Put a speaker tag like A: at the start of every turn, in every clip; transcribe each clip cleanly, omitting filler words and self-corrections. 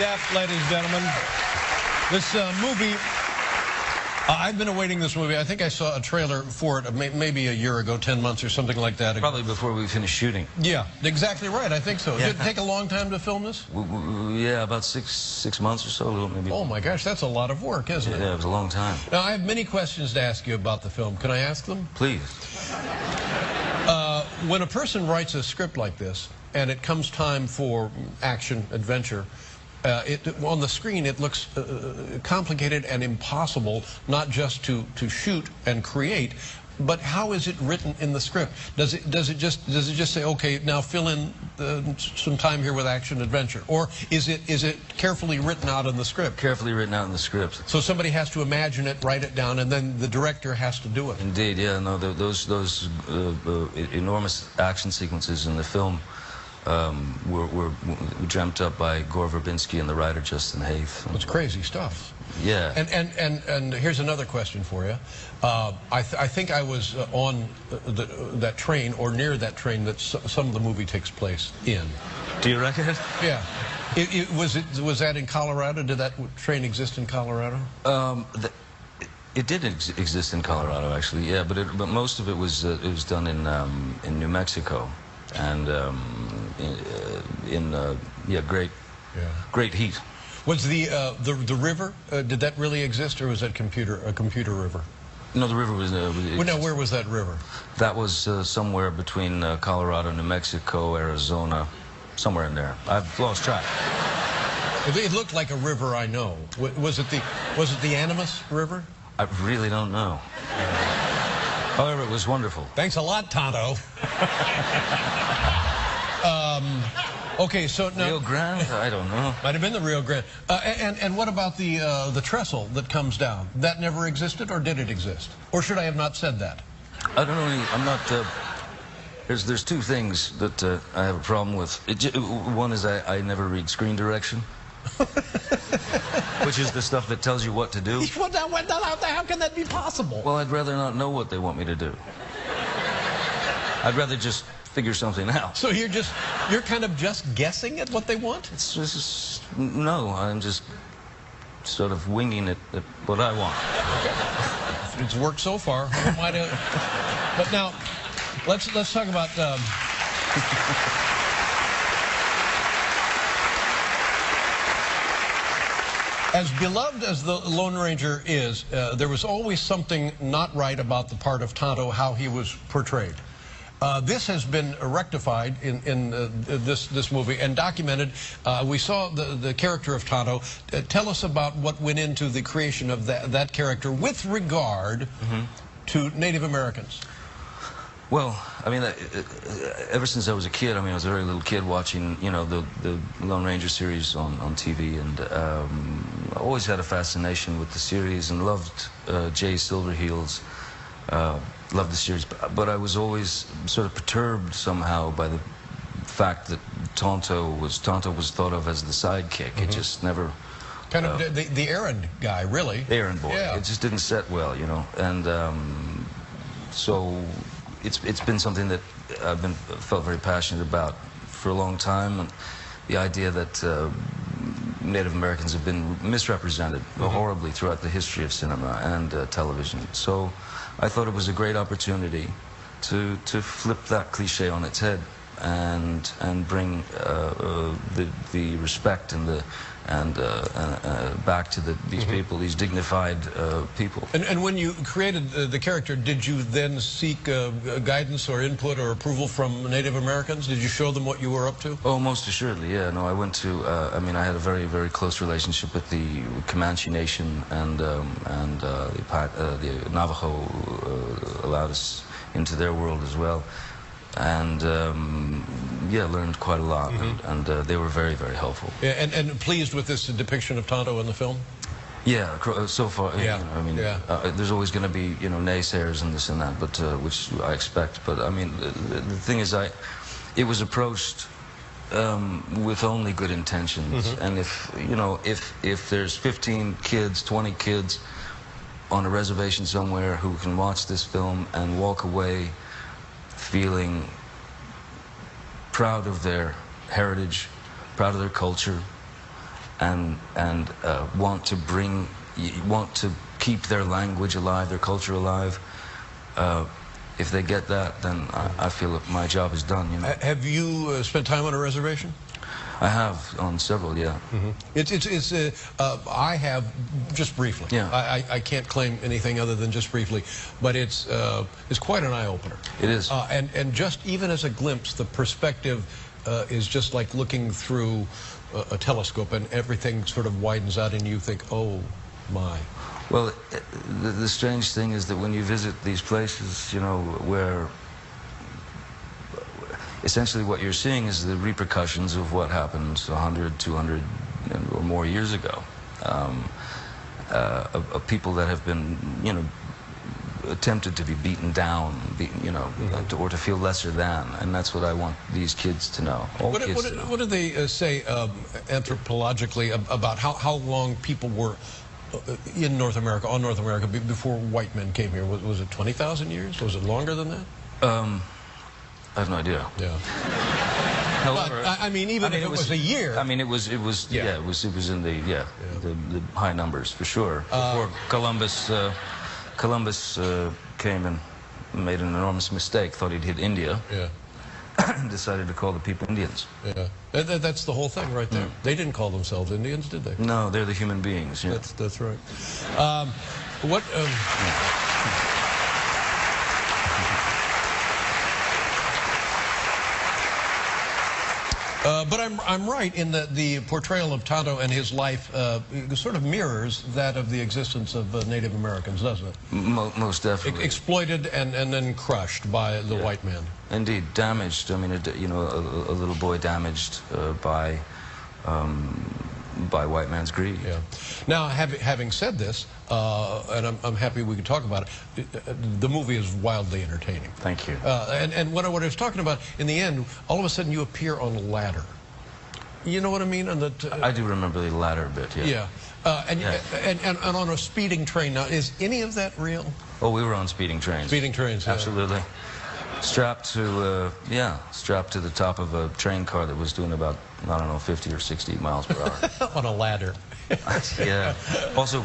A: Depp, ladies and gentlemen. This movie, I've been awaiting this movie. I think I saw a trailer for it maybe a year ago, 10 months or something like that.
B: Probably before we finished shooting.
A: Yeah, exactly right. I think so.
B: Yeah.
A: Did it take a long time to film this?
B: Yeah, about six months or so, maybe.
A: Oh my gosh, that's a lot of work, isn't it?
B: Yeah, it was a long time.
A: Now, I have many questions to ask you about the film. Can I ask them?
B: Please.
A: When a person writes a script like this, and it comes time for action, adventure, on the screen it looks complicated and impossible, not just to shoot and create, but how is it written in the script? Does it just say, okay, now fill in some time here with action adventure, or is it carefully written out in the script?
B: Carefully written out in the script.
A: So somebody has to imagine it, write it down, and then the director has to do it.
B: Indeed, yeah. No, those enormous action sequences in the film were dreamt up by Gore Verbinski and the writer Justin Haith.
A: It's crazy stuff.
B: Yeah.
A: And here's another question for you. I think I was on that train or near that train that some of the movie takes place in.
B: Do you reckon it?
A: Yeah. Was that in Colorado? Did that train exist in Colorado?
B: It did exist in Colorado, actually. Yeah, but most of it was done in New Mexico, and great heat.
A: Was the river? Did that really exist, or was that a computer river?
B: No, the river was.
A: Well, now, where was that river?
B: That was somewhere between Colorado, New Mexico, Arizona, somewhere in there. I've lost track.
A: It looked like a river I know. Was it the Animas River?
B: I really don't know. However, it was wonderful.
A: Thanks a lot, Tonto. Okay, so now...
B: Rio Grande? I don't know.
A: Might have been the Rio Grande. And what about the trestle that comes down? That never existed, or did it exist? Or should I have not said that?
B: I don't know. I'm not... There's two things that I have a problem with. One is I never read screen direction. Which is the stuff that tells you what to do.
A: How can that be possible?
B: Well, I'd rather not know what they want me to do. I'd rather just figure something out.
A: So you're kind of just guessing at what they want?
B: It's just, no, I'm just sort of winging it at what I want.
A: Okay. It's worked so far. But now, let's talk about... As beloved as the Lone Ranger is, there was always something not right about the part of Tonto, how he was portrayed. This has been rectified in this movie and documented. We saw the character of Tonto. Tell us about what went into the creation of that character with regard to Native Americans.
B: Well, I mean, ever since I was a kid, I mean, I was a very little kid watching, you know, the Lone Ranger series on TV, and I always had a fascination with the series and loved Jay Silverheels. Loved the series, but I was always sort of perturbed somehow by the fact that Tonto was thought of as the sidekick. It just never...
A: Kind of the errand guy, really.
B: Errand boy.
A: Yeah.
B: It just didn't set well, you know, and so... It's been something that I've felt very passionate about for a long time, and the idea that Native Americans have been misrepresented horribly throughout the history of cinema and television. So I thought it was a great opportunity to flip that cliche on its head and bring the respect and back to these people, these dignified people.
A: And when you created the character, did you then seek guidance or input or approval from Native Americans? Did you show them what you were up to?
B: Oh, most assuredly, yeah. No, I went to, I mean, I had a very, very close relationship with the Comanche Nation, and the Navajo allowed us into their world as well. And yeah, learned quite a lot, and they were very, very helpful.
A: Yeah, and pleased with this depiction of Tonto in the film?
B: Yeah, so far.
A: Yeah.
B: You know, I mean, there's always going to be, you know, naysayers and this and that, but which I expect. But I mean, the thing is, it was approached with only good intentions, and if there's 15 kids, 20 kids on a reservation somewhere who can watch this film and walk away feeling proud of their heritage, proud of their culture, and want to keep their language alive, their culture alive. If they get that, then I feel that my job is done. You know.
A: Have you spent time on a reservation?
B: I have on several, yeah.
A: Mm-hmm. I have just briefly.
B: Yeah.
A: I can't claim anything other than just briefly, but it's quite an eye opener.
B: It is.
A: And just even as a glimpse, the perspective is just like looking through a telescope, and everything sort of widens out, and you think, oh my.
B: Well, the strange thing is that when you visit these places, you know, where essentially what you're seeing is the repercussions of what happened 100, 200 or more years ago, of people that have been, you know, attempted to be beaten down, you know, or to feel lesser than, and that's what I want these kids to know.
A: What do they say anthropologically about how long people were in North America, on North America, before white men came here? Was it 20,000 years? Was it longer than that?
B: I have no idea.
A: Yeah.
B: However,
A: but, I mean, even if it was a year.
B: I mean, it was yeah, it was in the the high numbers for sure. Before Columbus came and made an enormous mistake, thought he'd hit India.
A: Yeah.
B: And decided to call the people Indians.
A: Yeah. That's the whole thing right there. They didn't call themselves Indians, did they?
B: No, they're the human beings. Yeah.
A: That's right. But I'm right in that the portrayal of Tonto and his life sort of mirrors that of the existence of Native Americans, doesn't it?
B: Most definitely.
A: Exploited and then crushed by the white man.
B: Indeed, damaged. I mean, you know, a little boy damaged by white man's greed.
A: Yeah. Now, having said this, and I'm happy we could talk about it, the movie is wildly entertaining.
B: Thank you.
A: And what I was talking about, in the end, all of a sudden you appear on a ladder. You know what I mean?
B: I do remember the ladder bit, yeah.
A: Yeah. And on a speeding train. Now, is any of that real?
B: Oh, we were on speeding trains.
A: Speeding trains,
B: absolutely. Strapped to the top of a train car that was doing about, I don't know, 50 or 60 miles per hour.
A: On a ladder.
B: Yeah. Also,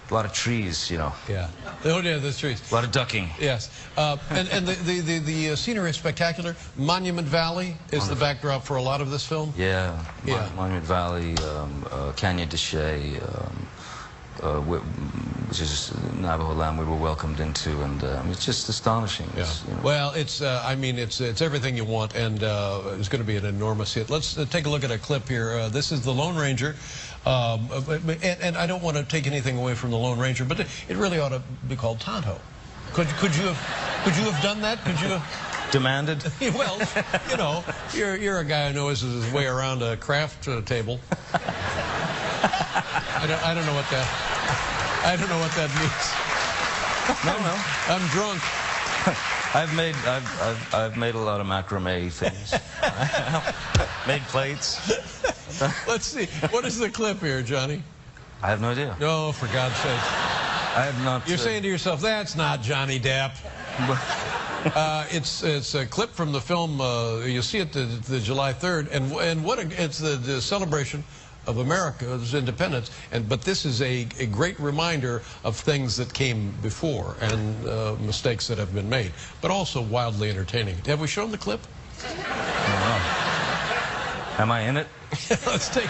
B: a lot of trees, you know.
A: Yeah. Oh, yeah, there's trees.
B: A lot of ducking.
A: Yes. And the scenery is spectacular. Monument Valley is the backdrop for a lot of this film.
B: Yeah. Monument Valley, Canyon de Chelly, which is Navajo land we were welcomed into, and it's just astonishing.
A: Yeah.
B: You know.
A: Well, I mean, it's everything you want, and it's going to be an enormous hit. Let's take a look at a clip here. This is The Lone Ranger, and I don't want to take anything away from The Lone Ranger, but it really ought to be called Tonto. Could you have done that? Could you have
B: demanded?
A: Well, you know, you're a guy who knows his way around a craft table. I don't know what that. I don't know what that means.
B: No.
A: I'm drunk.
B: I've made a lot of macrame things. Made plates.
A: Let's see. What is the clip here, Johnny?
B: I have no idea.
A: No, for God's sake.
B: I have not.
A: You're saying to yourself, that's not Johnny Depp. It's a clip from the film. You see it the July 3rd, and it's the celebration of America's independence, but this is a great reminder of things that came before and mistakes that have been made, but also wildly entertaining. Have we shown the clip?
B: No. Am I in it?
A: Let's take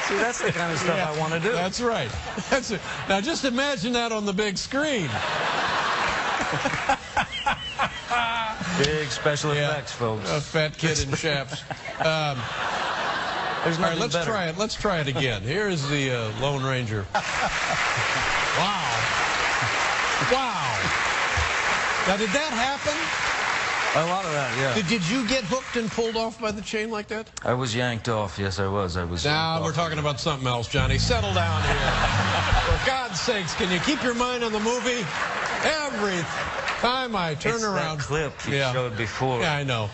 B: See, that's the kind of stuff I want to do.
A: That's right. That's it. Now, just imagine that on the big screen.
B: Big special effects, folks.
A: A fat kid in chaps.
B: There's
A: all right, let's
B: better.
A: try it. Let's try it again. Here is the Lone Ranger. Wow. Wow. Now, did that happen?
B: A lot of that, yeah.
A: Did you get hooked and pulled off by the chain like that?
B: I was yanked off. Yes, I was.
A: Now we're talking about something else, Johnny. Settle down here. For God's sakes, can you keep your mind on the movie? Every time I turn around.
B: That clip you showed before.
A: Yeah, I know.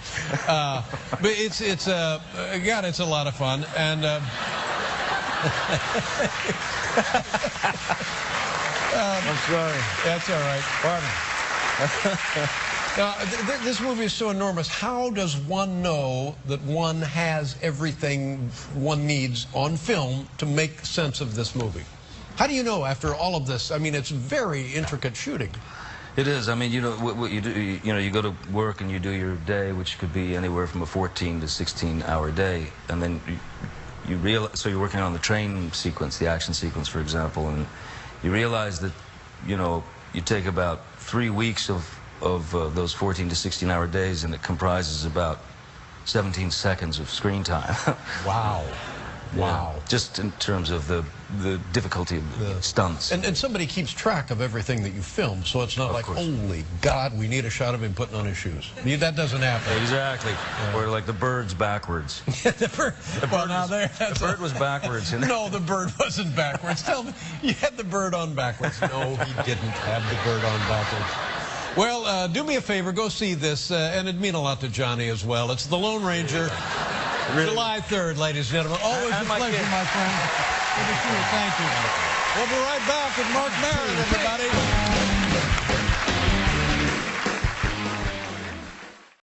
A: But it's God, it's a lot of fun. And
C: I'm sorry.
A: That's all right.
C: Pardon.
A: This movie is so enormous. How does one know that one has everything one needs on film to make sense of this movie? How do you know after all of this? I mean, it's very intricate shooting.
B: It is. I mean, you know, what you do, you know, you go to work and you do your day, which could be anywhere from a 14 to 16-hour day, and then you realize, so you're working on the train sequence, the action sequence, for example, and you realize that, you know, you take about 3 weeks of those 14 to 16-hour days, and it comprises about 17 seconds of screen time.
A: Wow. Wow.
B: Yeah, just in terms of the difficulty of the stunts.
A: And somebody keeps track of everything that you film, so it's not like, holy God, we need a shot of him putting on his shoes. That doesn't happen.
B: Exactly. Or like the bird's backwards.
A: The bird
B: was backwards.
A: No, the bird wasn't backwards. Tell me, you had the bird on backwards. No, he didn't have the bird on backwards. Well, do me a favor, go see this, and it'd mean a lot to Johnny as well. It's The Lone Ranger. Really? July 3rd, ladies and gentlemen. Always a pleasure, my friend. Good to see you. Thank you. We'll be right back with Mark Maron, everybody.